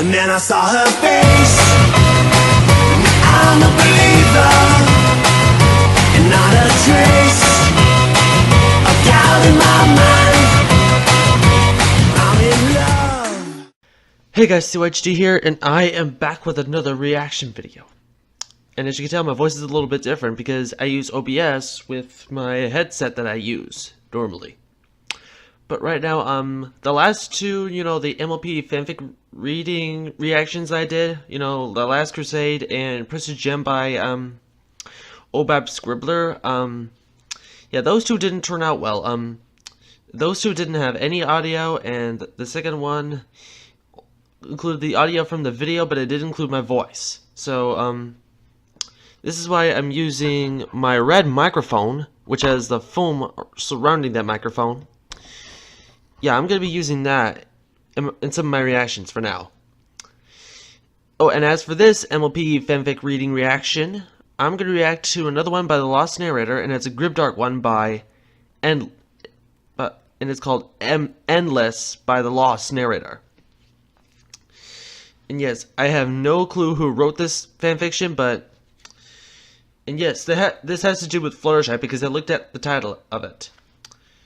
And then I saw her face. I'm a believer, and not a trace of doubt in my mind. I'm in love. Hey guys, CYHD here, and I am back with another reaction video. And as you can tell, my voice is a little bit different because I use OBS with my headset that I use normally. But right now, the last two, the MLP Fanfic reading reactions I did, The Last Crusade and Precious Gem by, Obab Scribbler, yeah, those two didn't turn out well. Those two didn't have any audio, and the second one included the audio from the video, but it did include my voice. So, this is why I'm using my red microphone, which has the foam surrounding that microphone. Yeah, I'm going to be using that in some of my reactions for now. Oh, and as for this MLP Fanfic reading reaction, I'm going to react to another one by TheLostNarrator, and it's a Grimdark one by and it's called Endless by TheLostNarrator. And yes, I have no clue who wrote this fanfiction, and yes, this has to do with Fluttershy because I looked at the title of it.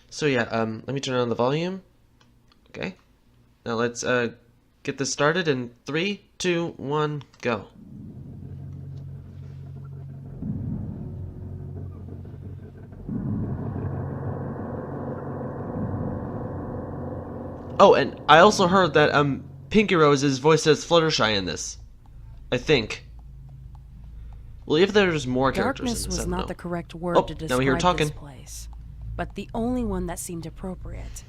So yeah, let me turn on the volume. Okay. Now let's get this started in 3, 2, 1, go. Oh, and I also heard that Pinky Rose is voiced as Fluttershy in this. I think. Well, if there's more characters in this, Darkness was not the correct word to now we hear describe talking. this place, but the only one that seemed appropriate.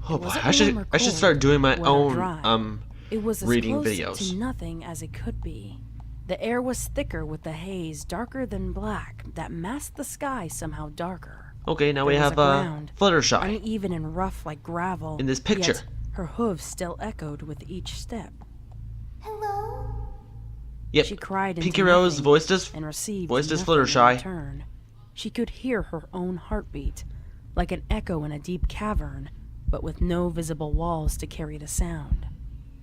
Oh boy, I should start doing my own it was as reading close videos. to nothing as it could be. The air was thicker with the haze, darker than black, that masked the sky somehow darker. Okay, now we There was have a ground, Fluttershy uneven and rough like gravel. in this picture. Yet her hooves still echoed with each step. Hello? Yep, She cried into Pinky Rose nothing voiced as and received voiced as nothing in Fluttershy. return. She could hear her own heartbeat, like an echo in a deep cavern, but with no visible walls to carry the sound.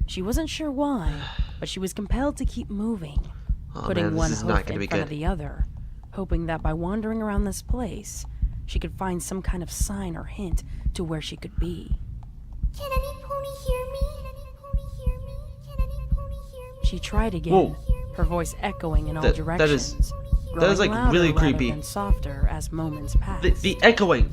She wasn't sure why, but she was compelled to keep moving, putting one hoof in front of the other, hoping that by wandering around this place, she could find some kind of sign or hint to where she could be. Can any pony hear me? Can any pony hear me? Can any pony hear me? She tried again, Whoa. her voice echoing in all That directions. is like growing really louder rather creepy. than softer as moments passed. The echoing,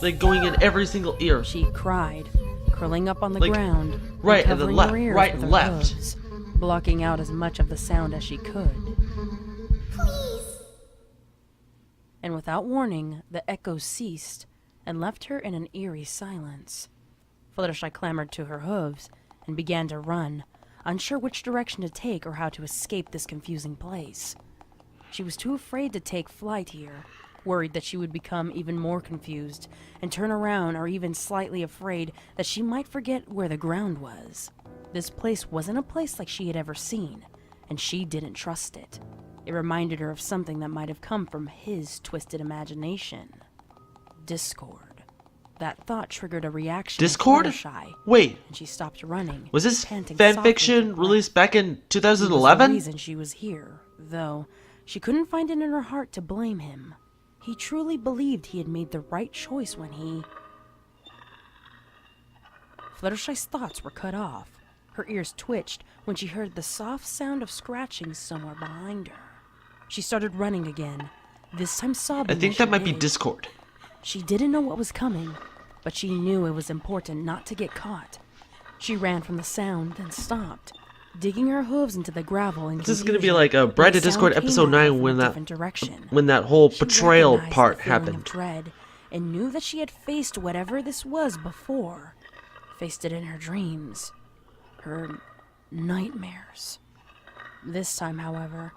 like going in every single ear. She cried, curling up on the Like, ground, right and then covering left, her ears right with and her left. hooves, blocking out as much of the sound as she could. Please. And without warning, the echoes ceased and left her in an eerie silence. Fluttershy clambered to her hooves and began to run, unsure which direction to take or how to escape this confusing place. She was too afraid to take flight here, worried that she would become even more confused and turn around, or even slightly afraid that she might forget where the ground was. This place wasn't a place like she had ever seen, and she didn't trust it. It reminded her of something that might have come from his twisted imagination. Discord. That thought triggered a reaction. Discord? In Fluttershy, Wait, and she stopped running. was this panting softly for fanfiction breath. released back in He was 2011? the reason she was here, though she couldn't find it in her heart to blame him. He truly believed he had made the right choice when he... Fluttershy's thoughts were cut off. Her ears twitched when she heard the soft sound of scratching somewhere behind her. She started running again, this time sobbing. I think as that she might be did. Discord. She didn't know what was coming, but she knew it was important not to get caught. She ran from the sound, then stopped, digging her hooves into the gravel and This is gonna be like a Bride to Discord episode 9 when that whole She betrayal recognized part the feeling of happened. dread and knew that she had faced whatever this was before. Faced it in her dreams. Her nightmares. This time, however,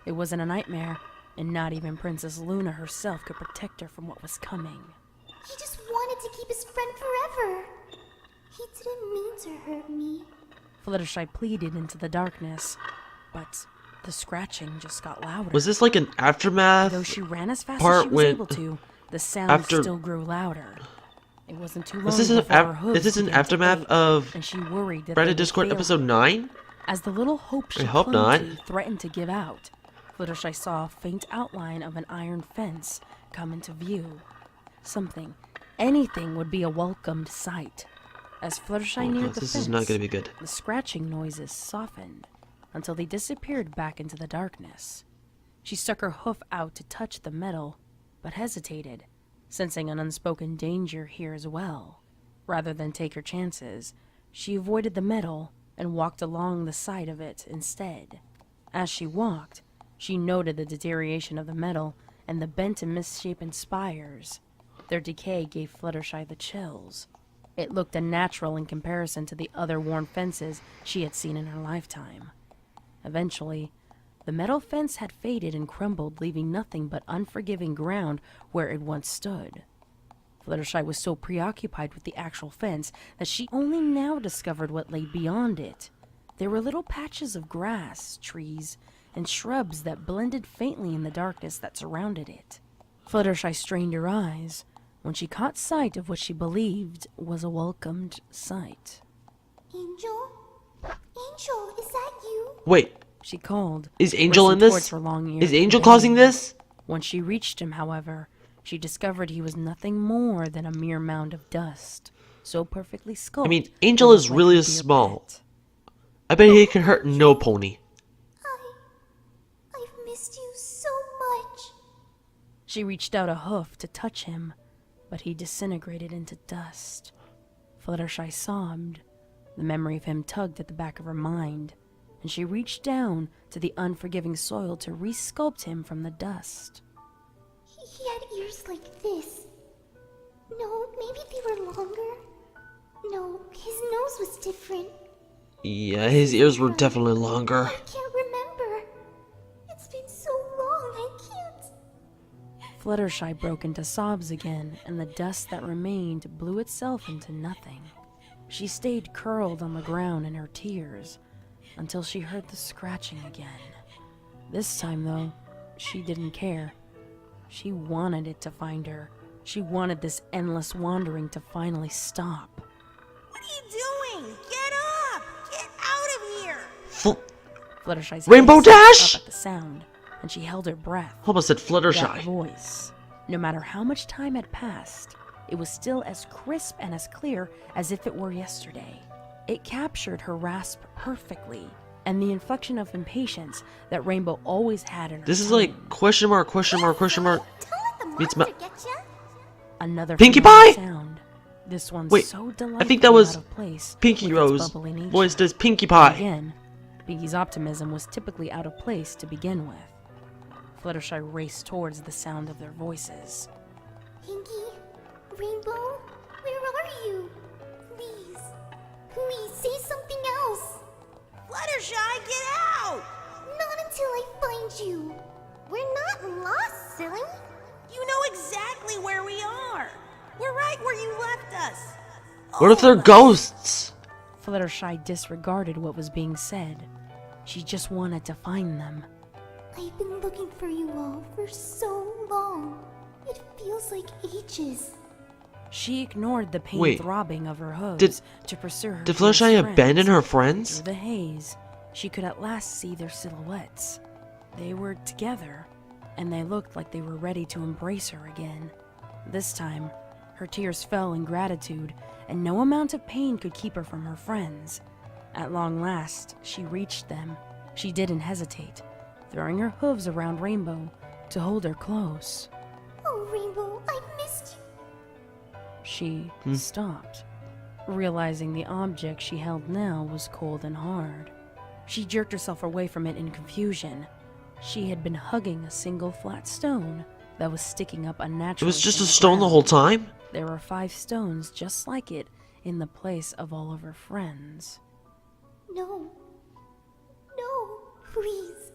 it wasn't a nightmare, and not even Princess Luna herself could protect her from what was coming. He just wanted to keep his friend forever. He didn't mean to hurt me. Fluttershy pleaded into the darkness, but the scratching just got louder. Was this like an aftermath? Though she ran as fast as part she was when- able to, the sound after- still grew louder. It wasn't too long Was this an before her hooves is this an began to aftermath ache, of and she worried that Bride they to would Discord fail episode her. 9? As the little hope she hope clung not. to threatened to give out, Fluttershy saw a faint outline of an iron fence come into view. Something, anything would be a welcomed sight. As Fluttershy neared the this fence, is not going to be good. the scratching noises softened until they disappeared back into the darkness. She stuck her hoof out to touch the metal, but hesitated, sensing an unspoken danger here as well. Rather than take her chances, she avoided the metal and walked along the side of it instead. As she walked, she noted the deterioration of the metal and the bent and misshapen spires. Their decay gave Fluttershy the chills. It looked unnatural in comparison to the other worn fences she had seen in her lifetime. Eventually, the metal fence had faded and crumbled, leaving nothing but unforgiving ground where it once stood. Fluttershy was so preoccupied with the actual fence that she only now discovered what lay beyond it. There were little patches of grass, trees, and shrubs that blended faintly in the darkness that surrounded it. Fluttershy strained her eyes when she caught sight of what she believed was a welcomed sight. Angel? Angel, is that you? Wait, She called. is Angel in racing towards this? her long-eared Is Angel companion. causing this? When she reached him, however, she discovered he was nothing more than a mere mound of dust, so perfectly sculpted. I mean, Angel it is looked like really a deer small. pit. I bet he can hurt no pony. I've missed you so much. She reached out a hoof to touch him, but he disintegrated into dust. Fluttershy sobbed. The memory of him tugged at the back of her mind, and she reached down to the unforgiving soil to resculpt him from the dust. He had ears like this. No, maybe they were longer. No, his nose was different. Yeah, his ears were definitely longer. I can't remember. It's been so long, I can't. Fluttershy broke into sobs again, and the dust that remained blew itself into nothing. She stayed curled on the ground in her tears until she heard the scratching again. This time, though, she didn't care. She wanted it to find her. She wanted this endless wandering to finally stop. What are you doing? Get up! Get out of here! Fluttershy's Rainbow face lit Dash! up at the sound, and she held her breath. Almost said That Fluttershy. voice, no matter how much time had passed, it was still as crisp and as clear as if it were yesterday. It captured her rasp perfectly, and the inflection of impatience that Rainbow always had in her This is tone. like question mark, question mark, question mark. Don't let the Meets monster my- get ya. Another Pinkie familiar Pie? sound. This one Wait, so I delightfully think that was out of place Pinkie with its Rose bubbly nature. voiced as Pinkie Pie. Again, Pinkie's optimism was typically out of place to begin with. Fluttershy raced towards the sound of their voices. Pinkie, Rainbow, where are you? Please, please say something else. Fluttershy, get out! Not until I find you. We're not lost, silly. You know exactly where we are. We're right where you left us. What if they're ghosts? Fluttershy disregarded what was being said. She just wanted to find them. I've been looking for you all for so long. It feels like ages. She ignored the pain Wait, throbbing of her hooves did- to pursue her Did dearest Fluttershy friends. abandon her friends? Through the haze, she could at last see their silhouettes. They were together, and they looked like they were ready to embrace her again. This time, her tears fell in gratitude, and no amount of pain could keep her from her friends. At long last, she reached them. She didn't hesitate, throwing her hooves around Rainbow to hold her close. Oh, Rainbow, I've missed you. She stopped, realizing the object she held now was cold and hard. She jerked herself away from it in confusion. She had been hugging a single flat stone that was sticking up It unnaturally. was just from a the stone the ground. whole time? There were 5 stones just like it in the place of all of her friends. No. No, please.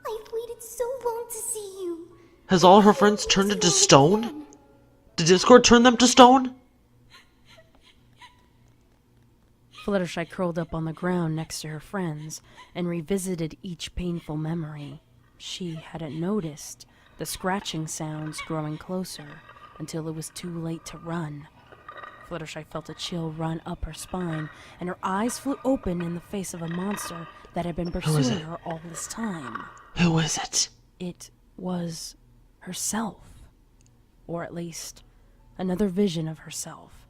I've waited so long to see you. Has all her friends turned into stone? Did Discord turn them to stone? Fluttershy curled up on the ground next to her friends and revisited each painful memory. She hadn't noticed the scratching sounds growing closer until it was too late to run. Fluttershy felt a chill run up her spine, and her eyes flew open in the face of a monster that had been pursuing her all this time. Who is it? It was herself. Or at least, another vision of herself.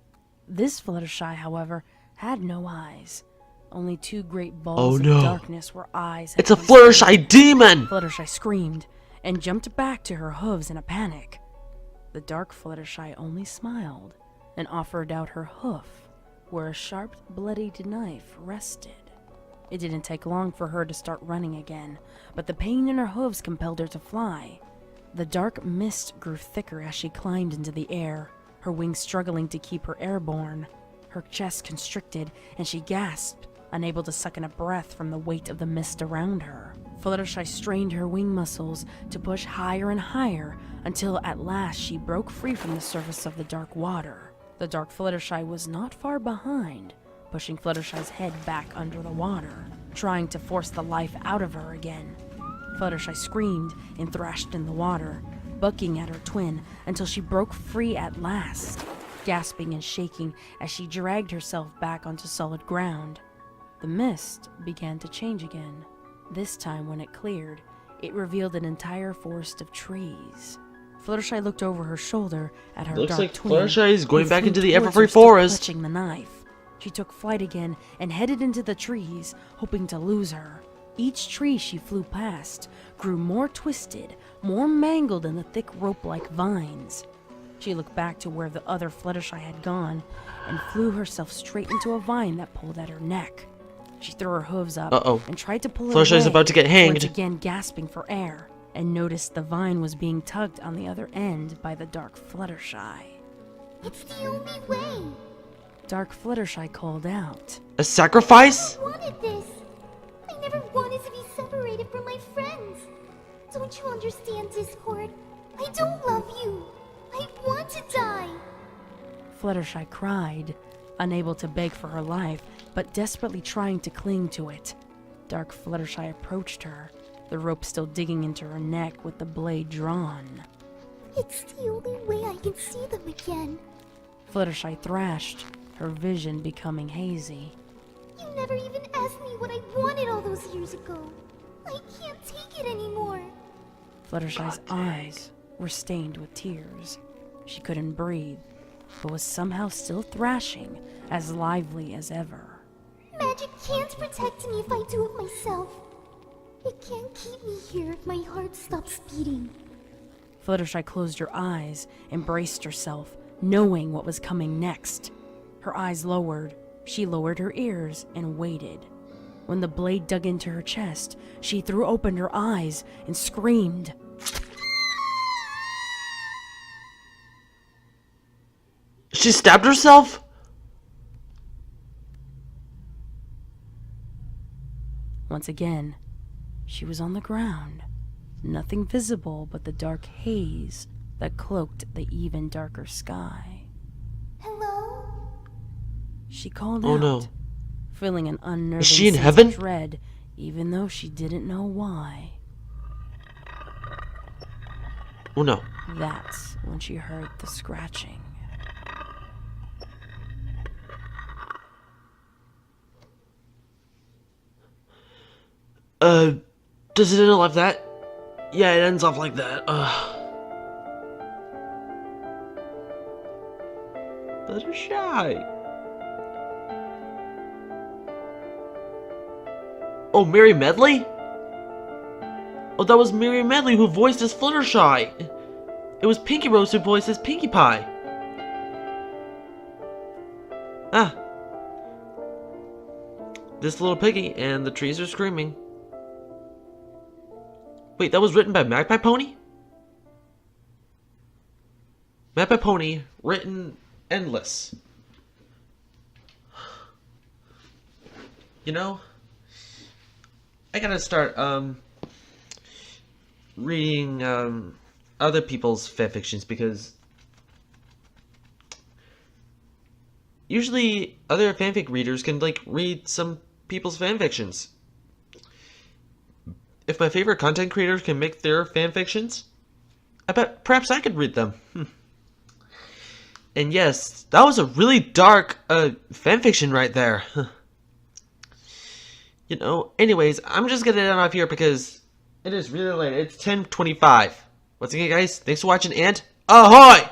This Fluttershy, however, had no eyes. Only two great balls of darkness were eyes. It's a Fluttershy demon! Fluttershy screamed and jumped back to her hooves in a panic. The dark Fluttershy only smiled and offered out her hoof, where a sharp, bloodied knife rested. It didn't take long for her to start running again, but the pain in her hooves compelled her to fly. The dark mist grew thicker as she climbed into the air, her wings struggling to keep her airborne. Her chest constricted, and she gasped, unable to suck in a breath from the weight of the mist around her. Fluttershy strained her wing muscles to push higher and higher, until at last she broke free from the surface of the dark water. The dark Fluttershy was not far behind, pushing Fluttershy's head back under the water, trying to force the life out of her again. Fluttershy screamed and thrashed in the water, bucking at her twin until she broke free at last, gasping and shaking as she dragged herself back onto solid ground. The mist began to change again. This time when it cleared, it revealed an entire forest of trees. Fluttershy looked over her shoulder at her Looks dark like twin. Fluttershy is going who back flew into the towards her, Everfree still Forest. clutching the knife. She took flight again and headed into the trees, hoping to lose her. Each tree she flew past grew more twisted, more mangled in the thick rope-like vines. She looked back to where the other Fluttershy had gone and flew herself straight into a vine that pulled at her neck. She threw her hooves up and tried to pull it Fluttershy's away, about to get hanged. once again gasping for air, and noticed the vine was being tugged on the other end by the dark Fluttershy. It's the only way. Dark Fluttershy called out. A sacrifice? I wanted this. I never wanted to be separated from my friends. Don't you understand, Discord? I don't love you. I want to die. Fluttershy cried, unable to beg for her life, but desperately trying to cling to it. Dark Fluttershy approached her, the rope still digging into her neck with the blade drawn. It's the only way I can see them again. Fluttershy thrashed, her vision becoming hazy. You never even asked me what I wanted all those years ago. I can't take it anymore. Fluttershy's eyes were stained with tears. She couldn't breathe, but was somehow still thrashing, as lively as ever. Magic can't protect me if I do it myself. It can't keep me here if my heart stops beating. Fluttershy closed her eyes and braced herself, knowing what was coming next. Her eyes lowered, she lowered her ears and waited. When the blade dug into her chest, she threw open her eyes and screamed. She stabbed herself? Once again, she was on the ground. Nothing visible but the dark haze that cloaked the even darker sky. Hello? She called Oh out, no. feeling an unnerving Is she in sense heaven? of dread, even though she didn't know why. Oh no. That's when she heard the scratching. Does it end up like that? Yeah, it ends off like that. Fluttershy. Oh, Mary Medley? Oh, that was Mary Medley who voiced as Fluttershy. It was Pinkie Rose who voiced as Pinkie Pie. Ah. This little piggy and the trees are screaming. Wait, that was written by Magpie Pony? Magpie Pony, written endless. You know, I gotta start, reading, other people's fanfictions because usually other fanfic readers can, like, read some people's fanfictions. If my favorite content creators can make their fanfictions, I bet perhaps I could read them. And yes, that was a really dark fanfiction right there. You know, anyways, I'm just gonna end off here because it is really late. It's 10:25. Once again, guys, thanks for watching and ahoy!